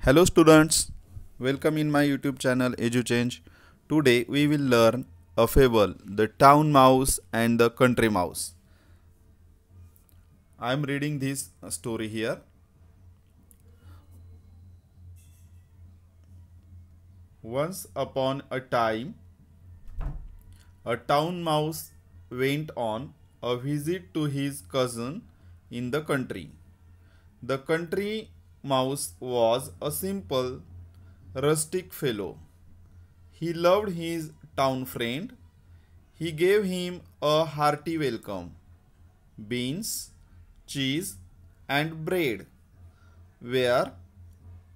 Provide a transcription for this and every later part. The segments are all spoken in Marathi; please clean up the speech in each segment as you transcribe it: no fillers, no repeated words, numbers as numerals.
Hello students, welcome in my YouTube channel EduChange. Today we will learn a fable, the town mouse and the country mouse. I am reading this story here. Once upon a time, a town mouse went on a visit to his cousin in the country. The country mouse was a simple, rustic fellow. He loved his town friend. He gave him a hearty welcome. Beans, cheese, and bread were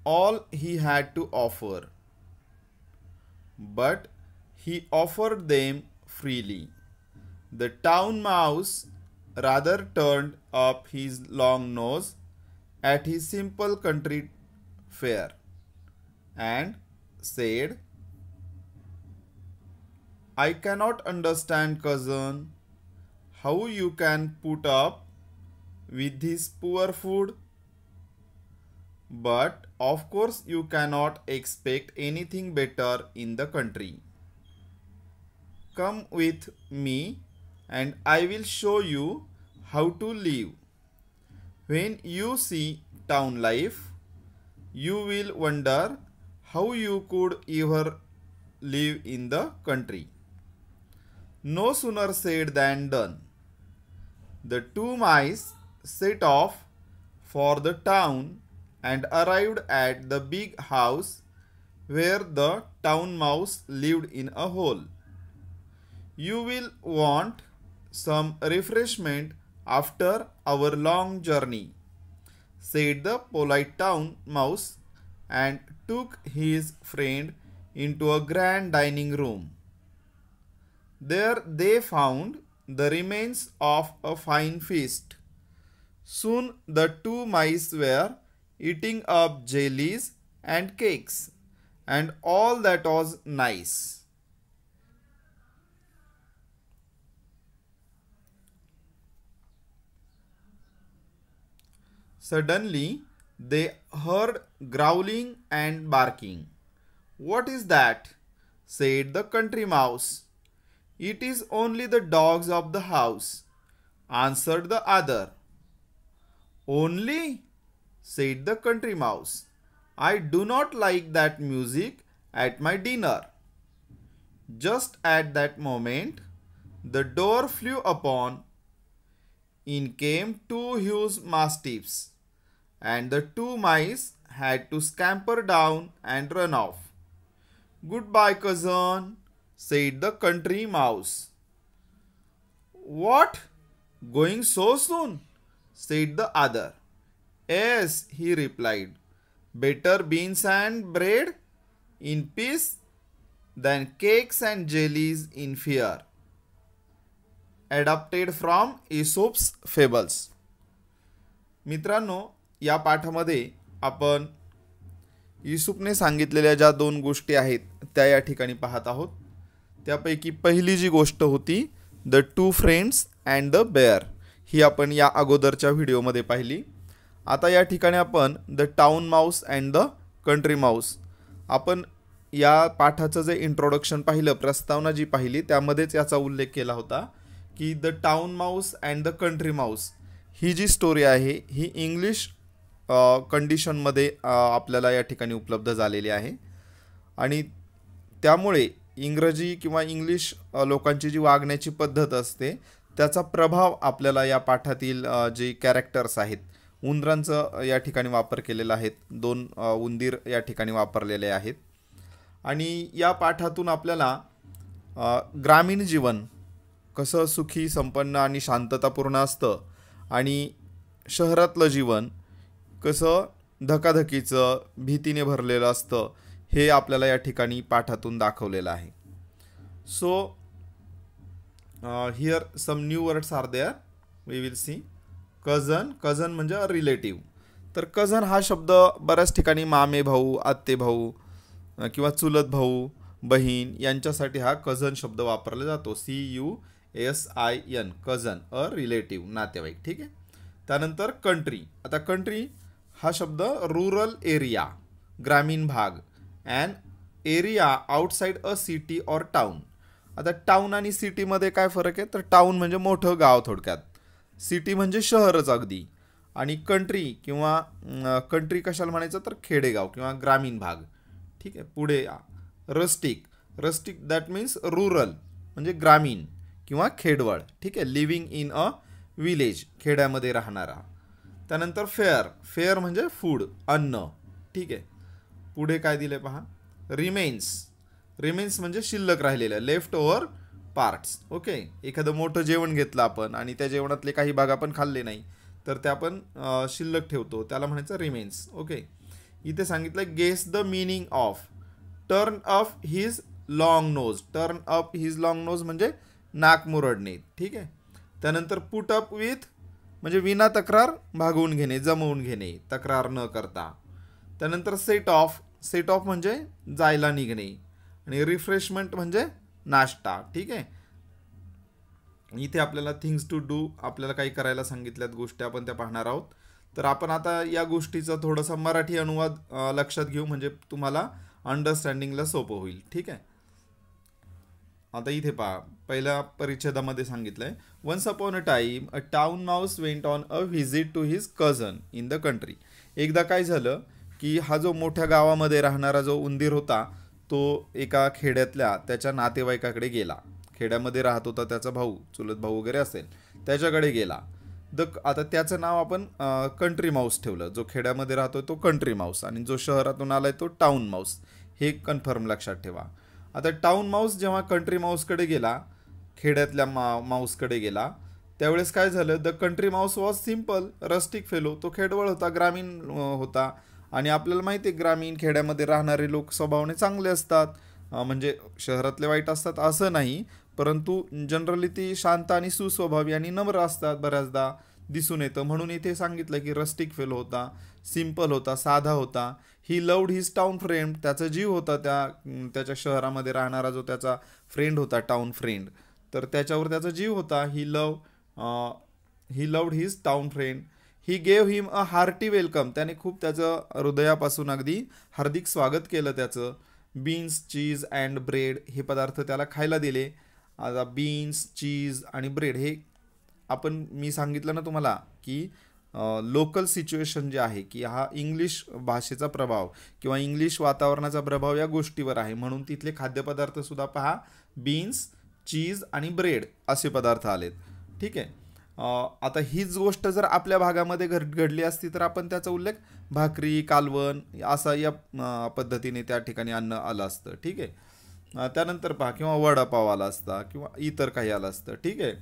all he had to offer. But he offered them freely. The town mouse rather turned up his long nose at his simple country fare and said, "I cannot understand, cousin, how you can put up with this poor food. But of course, you cannot expect anything better in the country. Come with me and I will show you how to live. When you see town life, you will wonder how you could ever live in the country." No sooner said than done. The two mice set off for the town and arrived at the big house where the town mouse lived in a hole. "You will want some refreshment after our long journey," said the polite town mouse, and took his friend into a grand dining room. There they found the remains of a fine feast. Soon the two mice were eating up jellies and cakes and all that was nice. Suddenly they heard growling and barking. "What is that?" said the country mouse. "It is only the dogs of the house," answered the other. "Only?" said the country mouse. "I do not like that music at my dinner." Just at that moment, the door flew open. In came two huge mastiffs, and the two mice had to scamper down and run off. "Goodbye, cousin," said the country mouse. "What? Going so soon?" said the other. "Yes," he replied. "Better beans and bread in peace than cakes and jellies in fear." Adapted from Aesop's Fables. मित्रांनो, या पाठामध्ये आपण युसुफने सांगितलेल्या ज्या दोन गोष्टी आहेत त्या या ठिकाणी पाहत आहोत. त्यापैकी पहिली जी गोष्ट होती the two friends and the bear, ही आपण या अगोदरच्या व्हिडिओमध्ये पाहिली. आता या ठिकाणी आपण the town mouse and the country mouse, आपण या पाठाचं जे इंट्रोडक्शन पाहिलं, प्रस्तावना जी पाहिली, त्यामध्येच याचा उल्लेख केला होता की the town mouse and the country mouse ही जी स्टोरी आहे ही इंग्लिश कंडिशनमध्ये आपल्याला या ठिकाणी उपलब्ध झालेली आहे. आणि त्यामुळे इंग्रजी किंवा इंग्लिश लोकांची जी वागण्याची पद्धत असते त्याचा प्रभाव आपल्याला या पाठातील जे कॅरेक्टर्स आहेत, उंदरांचं या ठिकाणी वापर केलेला आहे, दोन उंदीर या ठिकाणी वापरलेले आहेत. आणि या पाठातून आपल्याला ग्रामीण जीवन कसं सुखी, संपन्न आणि शांततापूर्ण असतं आणि शहरातलं जीवन कसं धकाधकीचं, भीतीने भरलेलं असतं, हे आपल्याला या ठिकाणी पाठातून दाखवलेलं आहे. So here some new words are there, we will see. Cousin, cousin म्हणजे रिलेटिव्ह. तर कझन हा शब्द बऱ्याच ठिकाणी मामे भाऊ, आत्ते भाऊ किंवा चुलत भाऊ, बहीण यांच्यासाठी हा कझन शब्द वापरला जातो. CUSIN, कझन, अ रिलेटिव्ह, नातेवाईक. ठीक आहे. त्यानंतर कंट्री. आता कंट्री हा शब्द रुरल एरिया, ग्रामीण भाग. And area outside a city or town. आता टाउन आणि सिटीमध्ये काय फरक आहे, तर टाउन म्हणजे मोठं गाव थोडक्यात, सिटी म्हणजे शहरच अगदी, आणि कंट्री किंवा कंट्री कशाला म्हणायचं तर खेडेगाव किंवा ग्रामीण भाग. ठीक आहे. पुढे rustic. Rustic that means rural म्हणजे ग्रामीण किंवा खेडवळ. ठीक आहे. लिव्हिंग इन अ विलेज, खेड्यामध्ये राहणारा. त्यानंतर फेअर. फेअर म्हणजे फूड, अन्न. ठीक आहे. पुढे काय दिले पहा, रिमेन्स. रिमेन्स म्हणजे शिल्लक राहिलेलं, लेफ्ट ओव्हर पार्ट्स. ओके. एखादं मोठं जेवण घेतलं आपण आणि त्या जेवणातले काही भाग आपण खाल्ले नाही, तर ते आपण शिल्लक ठेवतो, त्याला म्हणायचं रिमेन्स. ओके. इथे सांगितलं guess the meaning of turn up his long nose. Turn up his long nose म्हणजे नाक मुरडणे. ठीक आहे. त्यानंतर पुट अप विथ म्हणजे विना तक्रार भागवून घेणे, जमवून घेणे, तक्रार न करता. त्यानंतर सेट ऑफ. सेट ऑफ म्हणजे जायला निघणे, आणि रिफ्रेशमेंट म्हणजे नाश्ता. ठीक आहे. इथे आपल्याला थिंग्स टू डू, आपल्याला काही करायला सांगितल्यात गोष्टी, आपण त्या पाहणार आहोत. तर आपण आता या गोष्टीचा थोडासा मराठी अनुवाद लक्षात घेऊ, म्हणजे तुम्हाला अंडरस्टँडिंगला सोपं होईल. ठीक आहे. आता इथे पहा, पहिल्या परिच्छेदामध्ये सांगितलंय, once upon a time a town mouse went on a visit to his cousin in the country. एकदा काय झालं की हा जो मोठ्या गावामध्ये राहणारा जो उंदीर होता, तो एका खेड्यातल्या त्याच्या नातेवाईकाकडे गेला. खेड्यामध्ये राहत होता त्याचा भाऊ, चुलत भाऊ वगैरे असेल, त्याच्याकडे गेला. आता त्याचं नाव आपण कंट्री माऊस ठेवलं. जो खेड्यामध्ये राहतो तो कंट्री माऊस, आणि जो शहरातून आलाय तो टाउन माऊस. हे कन्फर्म लक्षात ठेवा. आता टाउन माऊस जेव्हा कंट्री माऊसकडे गेला, खेड्यातल्या माऊसकडे गेला, त्यावेळेस काय झालं, the country Mouse was simple rustic fellow. तो खेडवळ होता, ग्रामीण होता, आणि आपल्याला माहिती आहे ग्रामीण खेड्यामध्ये राहणारे लोक स्वभावाने चांगले असतात. म्हणजे शहरातले वाईट असतात असं नाही, परंतु जनरली ती शांत आणि सुस्वभावी आणि नम्र असतात, बऱ्याचदा दिसून येतं. म्हणून इथे सांगितलं की रस्टिक फेलो होता, सिम्पल होता, साधा होता. He loved his town friend. त्याचा जीव होता त्याच्या शहरामध्ये राहणारा जो त्याचा फ्रेंड होता, टाउन फ्रेंड, तर त्याच्यावर त्याचा जीव होता. He loved his town friend. He gave him a hearty welcome. त्याने खूप त्याचं हृदयापासून अगदी हार्दिक स्वागत केलं त्याचं. बीन्स, चीज अँड ब्रेड हे पदार्थ त्याला खायला दिले. आता बीन्स, चीज आणि ब्रेड हे मी सांगितलं ना तुम्हाला की लोकल सिच्युएशन जे आहे, की हा इंग्लिश भाषेचा प्रभाव किंवा इंग्लिश वातावरणाचा प्रभाव या गोष्टीवर आहे, म्हणून तिथले खाद्यपदार्थ सुद्धा पहा, बीन्स, चीज आणि ब्रेड असे पदार्थ आलेत. ठीक आहे. आता हीच गोष्ट जर आपल्या भागामध्ये घडली असती तर आपण त्याचा उल्लेख भाकरी, कालवण असा या पद्धतीने त्या ठिकाणी अन्न आलं असतं. ठीक आहे. त्यानंतर पहा, किंवा वडापाव आला असता किंवा इतर काही आलं असतं. ठीक आहे.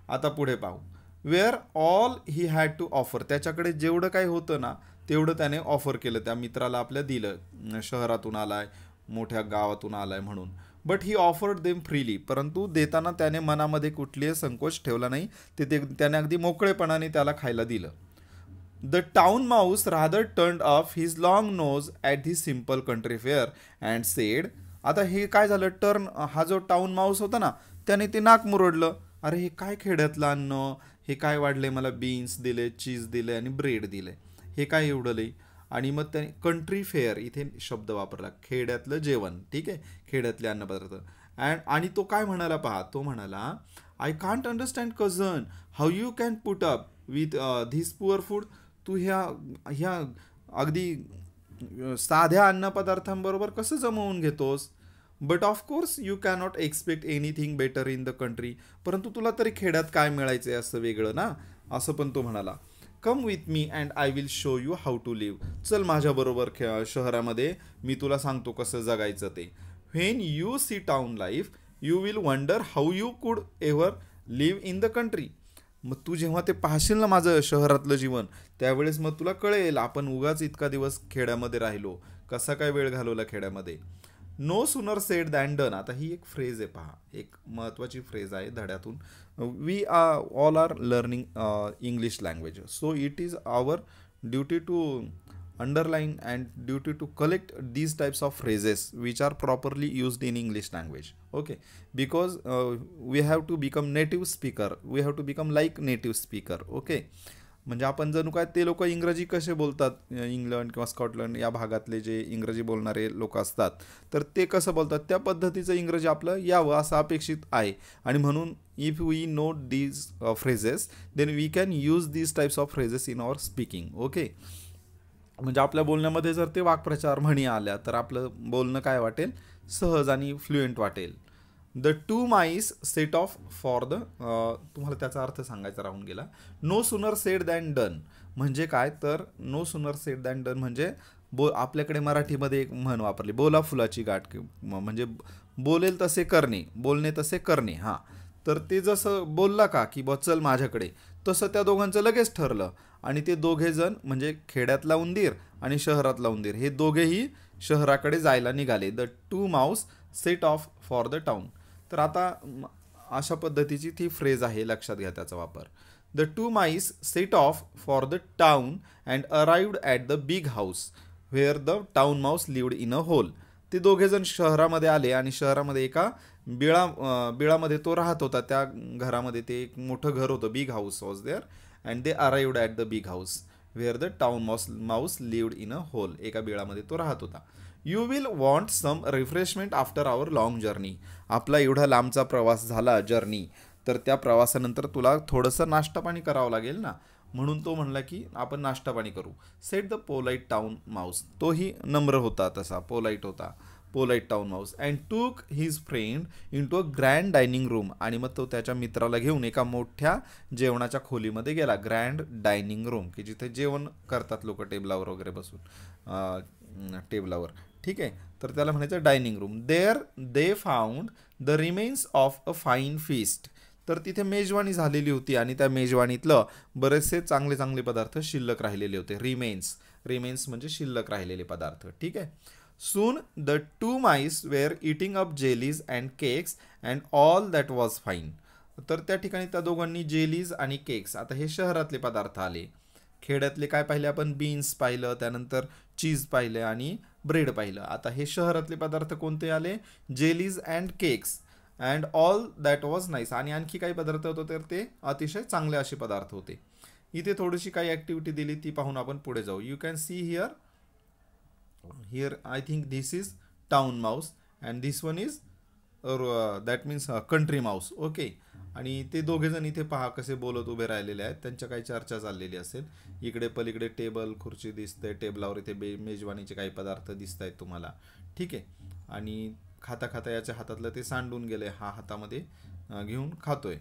आता पुढे पाहू, where all he had to offer. त्याच्याकडे जेवढं काही होतं ना तेवढं त्याने ऑफर केलं, त्या मित्राला आपल्या दिलं. शहरातून आलाय, मोठ्या गावातून आलाय म्हणून. But he offered them freely. परंतु देताना त्याने मनामध्ये कुठलीही संकोच ठेवला नाही, त्याने अगदी मोकळेपणाने त्याला खायला दिलं. The town mouse rather turned off his long nose at the simple country fare and said. आता हे काय झालं, टर्न, हा जो टाउन माऊस होता ना त्याने ते नाक मुरडलं. अरे हे काय खेड्यातलं अन्न, हे काय वाढले, मला बीन्स दिले, चीज दिले आणि ब्रेड दिले, हे काय एवढं लई. आणि मग त्याने कंट्री फेअर इथे शब्द वापरला, खेड्यातलं जेवण. ठीक आहे. खेड्यातले अन्नपदार्थ. आणि तो काय म्हणाला पहा, तो म्हणाला, I can't understand cousin how you can put up with this poor food. तू ह्या अगदी साध्या अन्नपदार्थांबरोबर कसं जमवून घेतोस. But of course you cannot expect anything better in the country. परंतु तुला तरी खेड्यात काय मिळायचं आहे असं वेगळं ना, असं पण तो म्हणाला. Come with me and I will show you how to live. चल माझ्याबरोबर शहरामध्ये, मी तुला सांगतो कसं जगायचं ते. When you see town life you will wonder how you could ever live in the country. मग तू जेव्हा ते पाहशील ना माझं शहरातलं जीवन, त्यावेळेस मग तुला कळेल आपण उगाच इतका दिवस खेड्यामध्ये राहिलो, कसा काय वेळ घालवला खेड्यामध्ये. No sooner sed than done. आता ही एक फ्रेज आहे पहा, एक महत्त्वाची फ्रेज आहे धड्यातून. We all are learning English language, so it is our duty to underline and duty to collect these types of phrases which are properly used in English language. Okay, because we have to become native speaker, we have to become like native speaker. Okay, म्हणजे आपण जणू काय ते लोक इंग्रजी कसे बोलतात, इंग्लंड किंवा स्कॉटलंड या भागातले जे इंग्रजी बोलणारे लोक असतात तर ते कसं बोलतात त्या पद्धतीचं इंग्रजी आपलं यावं असं अपेक्षित आहे. आणि म्हणून if we note these phrases then we can use these types of phrases in our speaking. Okay, म्हणजे आपल्या बोलण्यामध्ये जर ते वाक्प्रचार म्हणी आल्या तर आपलं बोलणं काय वाटेल, सहज आणि फ्लुएंट वाटेल. The two MICE set of for the, तुम्हाला त्याचा अर्थ सांगायचा राहून गेला. No sooner sed than done म्हणजे काय, तर no sooner sed than done म्हणजे आपल्याकडे मराठीमध्ये एक म्हण वापरली, बोला फुलाची गाठ, म्हणजे बोलेल तसे करणे, बोलणे तसे करणे. हां, तर ते जसं बोलला का की बा चल माझ्याकडे, तसं त्या दोघांचं लगेच ठरलं आणि ते दोघे जण म्हणजे खेड्यातला उंदीर आणि शहरातला उंदीर हे दोघेही शहराकडे जायला निघाले. The two Mouse set of for the town. तर आता अशा पद्धतीची ती फ्रेज आहे, लक्षात घ्या त्याचा वापर. The two MICE set of for the town and arrived at the big house where the town mouse lived in a hole. ते दोघे जण शहरामध्ये आले आणि शहरामध्ये एका बिळामध्ये तो राहत होता. त्या घरामध्ये ते एक मोठं घर होतं, big house was there and they arrived at the big house where the town mouse lived in a hole. एका बिळामध्ये तो राहत होता. You will want some refreshment after our long journey. आपला एवढा लांबचा प्रवास झाला जर्नी, तर त्या प्रवासानंतर तुला थोडंसं नाश्ता पाणी करावं लागेल ना, म्हणून तो म्हणला की आपण नाश्ता पाणी करू. Said the polite town mouse. तोही नम्र होता, तसा पोलाईट होता, polite town mouse. And took his friend in to a grand dining room. आणि मग तो त्याच्या मित्राला घेऊन एका मोठ्या जेवणाच्या खोलीमध्ये गेला. ग्रँड डायनिंग रूम की जिथे जेवण करतात लोक टेबलावर वगैरे बसून, टेबलावर. ठीक आहे, तर त्याला म्हणायचं dining room. There they found the remains of a fine feast. तर तिथे मेजवानी झालेली होती आणि त्या मेजवानीतलं बरेचसे चांगले चांगले पदार्थ शिल्लक राहिलेले होते. रिमेन्स म्हणजे शिल्लक राहिलेले पदार्थ. ठीक आहे. Soon the two mice were eating up jellies and cakes and all that was fine. तर त्या ठिकाणी त्या दोघांनी जेलीज आणि केक्स, आता हे शहरातले पदार्थ आले. खेड्यातले काय पाहिले आपण, बीन्स पाहिलं, त्यानंतर चीज पाहिलं आणि ब्रेड पाहिलं. आता हे शहरातले पदार्थ कोणते आले, jellies and cakes and all that was nice. आणि आणखी काही पदार्थ होते तर ते अतिशय चांगले असे पदार्थ होते. इथे थोडीशी काही ॲक्टिव्हिटी दिली ती पाहून आपण पुढे जाऊ. You can see here I think this is town mouse and this one is that means country Mouse. Okay, आणि ते दोघेजण इथे पहा कसे बोलत उभे राहिलेले आहेत, त्यांच्या काही चर्चा चाललेली असेल. इकडे पलीकडे टेबल खुर्ची दिसते, टेबलावर इथे मेजवानीचे काही पदार्थ दिसत आहेत तुम्हाला. ठीक आहे, आणि खाता खाता याच्या हातातलं ते सांडून गेले, हा हातामध्ये घेऊन खातोय.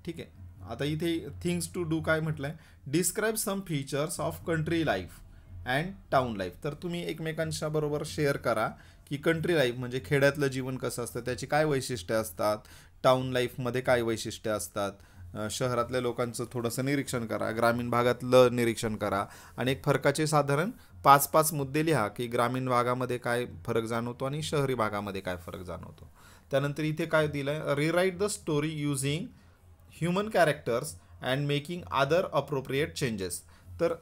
ठीक आहे, आता इथे थिंग्स टू डू काय म्हटलंय, describe some features of country life and town life. तर तुम्ही एकमेकांच्या बरोबर शेअर करा की कंट्री लाईफ म्हणजे खेड्यातलं जीवन कसं असतं, त्याची काय वैशिष्ट्ये असतात, टाउन लाईफमध्ये काय वैशिष्ट्ये असतात, शहरातल्या लोकांचं थोडंसं निरीक्षण करा, ग्रामीण भागातलं निरीक्षण करा आणि एक फरकाचे साधारण 5-5 मुद्दे लिहा की ग्रामीण भागामध्ये काय फरक जाणवतो आणि शहरी भागामध्ये काय फरक जाणवतो. त्यानंतर इथे काय दिलं आहे, rewrite the story using human characters and making other appropriate changes. तर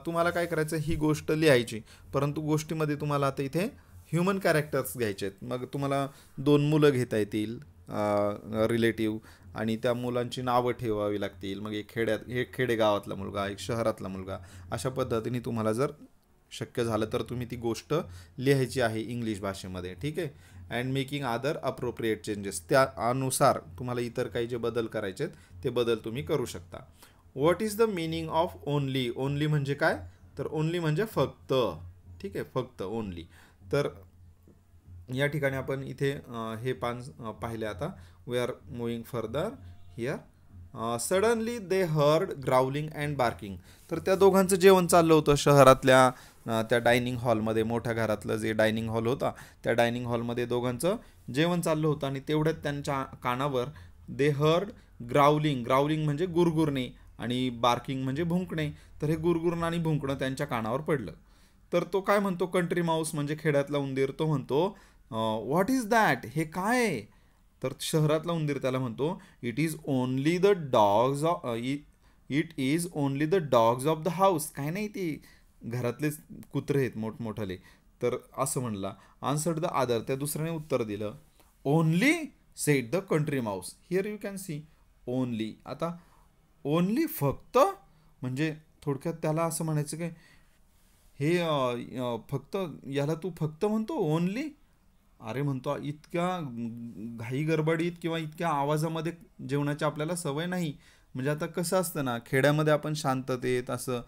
तुम्हाला काय करायचं, ही गोष्ट लिहायची, परंतु गोष्टीमध्ये तुम्हाला आता इथे ह्युमन कॅरेक्टर्स घ्यायचे आहेत. मग तुम्हाला 2 मुलं घेता येतील रिलेटिव्ह आणि त्या मुलांची नावं ठेवावी लागतील. मग एक खेडेगावातला मुलगा, एक शहरातला मुलगा, अशा पद्धतीने तुम्हाला जर शक्य झालं तर तुम्ही ती गोष्ट लिहायची आहे इंग्लिश भाषेमध्ये. ठीक आहे. And making other appropriate changes, त्या अनुसार तुम्हाला इतर काही जे बदल करायचे आहेत ते बदल तुम्ही करू शकता. What is the meaning of only. Only म्हणजे काय, तर ओनली म्हणजे फक्त. ठीक आहे, फक्त, ओनली. तर या ठिकाणी आपण इथे हे पान पाहिले. आता we are moving further here. Suddenly they heard growling and barking. तर त्या दोघांचं जेवण चाललं होतं शहरातल्या त्या डायनिंग हॉलमध्ये, मोठ्या घरातलं जे डायनिंग हॉल होता त्या डायनिंग हॉलमध्ये दोघांचं जेवण चाललं होतं आणि तेवढ्यात त्यांच्या कानावर दे हर्ड ग्राउलिंग. ग्राउलिंग म्हणजे गुरगुरणे आणि बार्किंग म्हणजे भुंकणे. तर हे गुरगुरणं आणि भुंकणं त्यांच्या कानावर पडलं. तर तो काय म्हणतो, कंट्री माऊस म्हणजे खेड्यातला उंदीर, तो म्हणतो व्हॉट इज दॅट, हे काय आहे. तर शहरातला उंदीर त्याला म्हणतो it is only the dogs of the house. काय नाही, ती घरातलेच कुत्रे आहेत मोठमोठाले. तर असं म्हणला. आन्सर्ड द अदर, त्या दुसऱ्याने उत्तर दिलं. Only sed the country Mouse. Here you can C only. आता ओनली फक्त म्हणजे थोडक्यात त्याला असं म्हणायचं की हे फक्त याला तू फक्त म्हणतो ओनली. अरे म्हणतो इतक्या घाई गडबडीत किंवा इतक्या आवाजामध्ये जेवणाची आपल्याला सवय नाही. म्हणजे आता कसं असतं ना, खेड्यामध्ये आपण शांततेत असं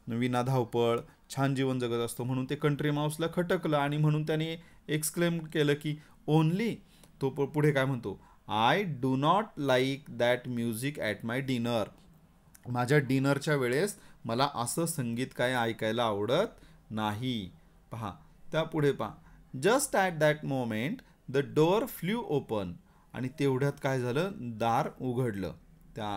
विना धावपळ छान जीवन जगत असतो, म्हणून ते कंट्री माऊसला खटकलं आणि म्हणून त्याने एक्सक्लेम केलं की ओनली. तो पुढे काय म्हणतो, I do not like that music at my dinner. माझ्या डिनरच्या वेळेस मला असं संगीत काय ऐकायला आवडत नाही. पहा त्यापुढे पहा, just at that moment the door flew open. आणि तेवढ्यात काय झालं, दार उघडलं. त्या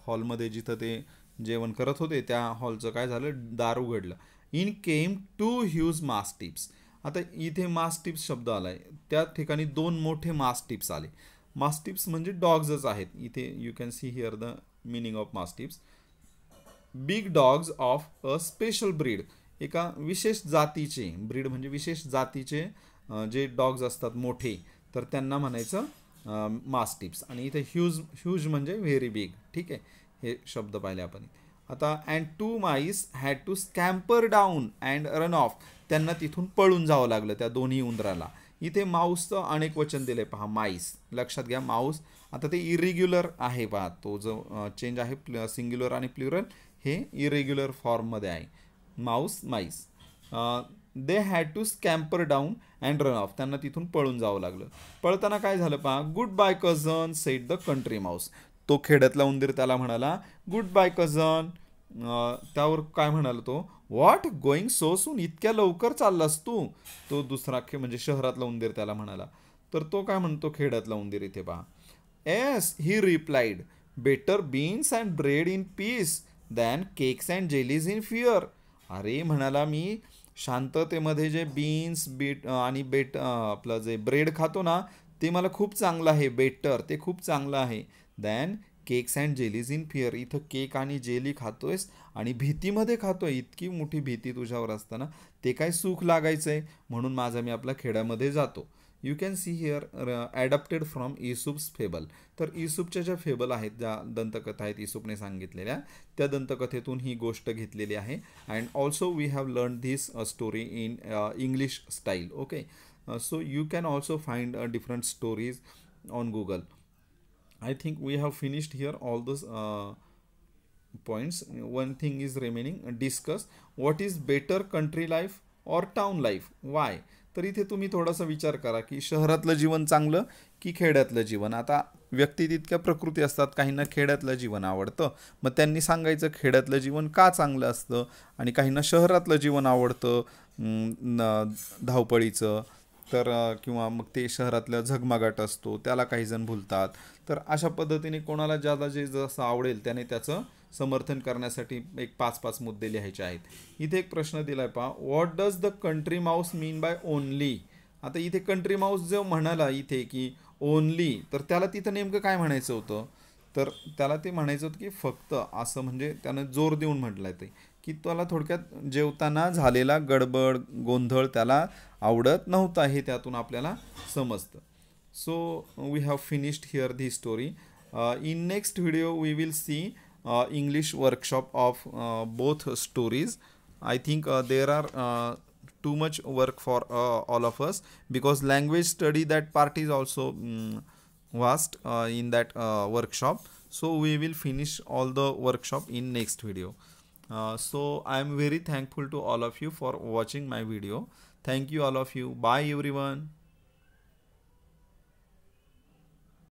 हॉलमध्ये जिथं ते जेवण करत होते त्या हॉलचं काय झालं, दार उघडलं. In came 2 huge mastiffs. आता इथे मास्टिप्स शब्द आलाय, त्या ठिकाणी 2 मोठे मास्टिप्स आले. मास्टिप्स म्हणजे डॉग्सच आहेत. इथे you can see here the meaning of mastiffs. Big dogs of a special breed. एका विशेष जातीचे, ब्रीड म्हणजे विशेष जातीचे जे डॉग्स असतात मोठे, तर त्यांना म्हणायचं मास्टिप्स. आणि इथे ह्यूज, ह्यूज म्हणजे व्हेरी बिग. ठीक आहे, हे शब्द पाहिले आपण. आता and 2 mice had to scamper down and run off. त्यांना तिथून पळून जावं लागलं त्या दोन्ही उंदराला. इथे माऊसचं अनेक वचन दिले पहा, माईस. लक्षात घ्या माऊस. आता ते इरेग्युलर आहे पहा, तो जो चेंज आहे सिंग्युलर आणि प्लुरल हे इरेग्युलर फॉर्ममध्ये आहे. Mouse mice. They had to scamper down and run off. त्यांना तिथून पळून जावं लागलं. पळताना काय झालं पहा, good bye cousin said the country mouse. तो खेड्यातला उंदीर त्याला म्हणाला गुड बाय कझन. त्यावर काय म्हणाला तो, व्हॉट गोईंग सो सून. इतक्या लवकर चाललास तू. तो दुसरा म्हणजे शहरातला उंदीर त्याला म्हणाला. तर तो काय म्हणतो खेड्यातला उंदीर इथे पहा, S he replied, better beans and bread in peace than cakes and jellies in fear. अरे म्हणाला, मी शांततेमध्ये जे बीन्स बीट आणि आपलं जे ब्रेड खातो ना, ते मला खूप चांगलं आहे. बेटर ते खूप चांगलं आहे than cakes and jellies in fear. इथं केक आणि जेली खातोयस आणि भीतीमध्ये खातोय. इतकी मोठी भीती तुझ्यावर असताना ते काय सुख लागायचं आहे, म्हणून मी आपल्या खेड्यामध्ये जातो. You can see here adapted from Aesop's fable. तर इसूपच्या ज्या फेबल आहेत, ज्या दंतकथा आहेत इसूपने सांगितलेल्या, त्या दंतकथेतून ही गोष्ट घेतलेली आहे. And also we have learn this story in English style. Okay, so you can also find different stories on Google. I think we have finished here all those points. One thing is remaining, discuss what is better, country life or town life, why. तर इथे तुम्ही थोडासा विचार करा की शहरातलं जीवन चांगलं की खेड्यातलं जीवन. आता व्यक्ती तितक्या प्रकृती असतात, काहींना खेड्यातलं जीवन आवडतं, मग त्यांनी सांगायचं खेड्यातलं जीवन का चांगलं असतं, आणि काहींना शहरातलं जीवन आवडतं धावपळीचं. तर किंवा मग ते शहरातलं झगमगाट असतो त्याला काही जण भुलतात. तर अशा पद्धतीने कोणाला ज्यादा जे जसं आवडेल त्याने त्याचं समर्थन करण्यासाठी एक 5-5 मुद्दे लिहायचे आहेत. इथे एक प्रश्न दिलाय पहा, what does the country Mouse mean by only. आता इथे कंट्री माऊस जो म्हणाला इथे की ओनली, तर त्याला तिथं नेमकं काय म्हणायचं होतं, तर त्याला ते म्हणायचं होतं की फक्त असं, म्हणजे त्यानं जोर देऊन म्हटलंय ते की त्याला थोडक्यात जेवताना झालेला गडबड गोंधळ त्याला आवडत नव्हता, हे त्यातून आपल्याला समजतं. So we have finished here the story. In next video we will see English workshop of both stories. I think there are too much work for all of us, because language study, that part is also vast in that workshop. So we will finish all the workshop in next video. So I am very thankful to all of you for watching my video. Thank you all of you. Bye everyone.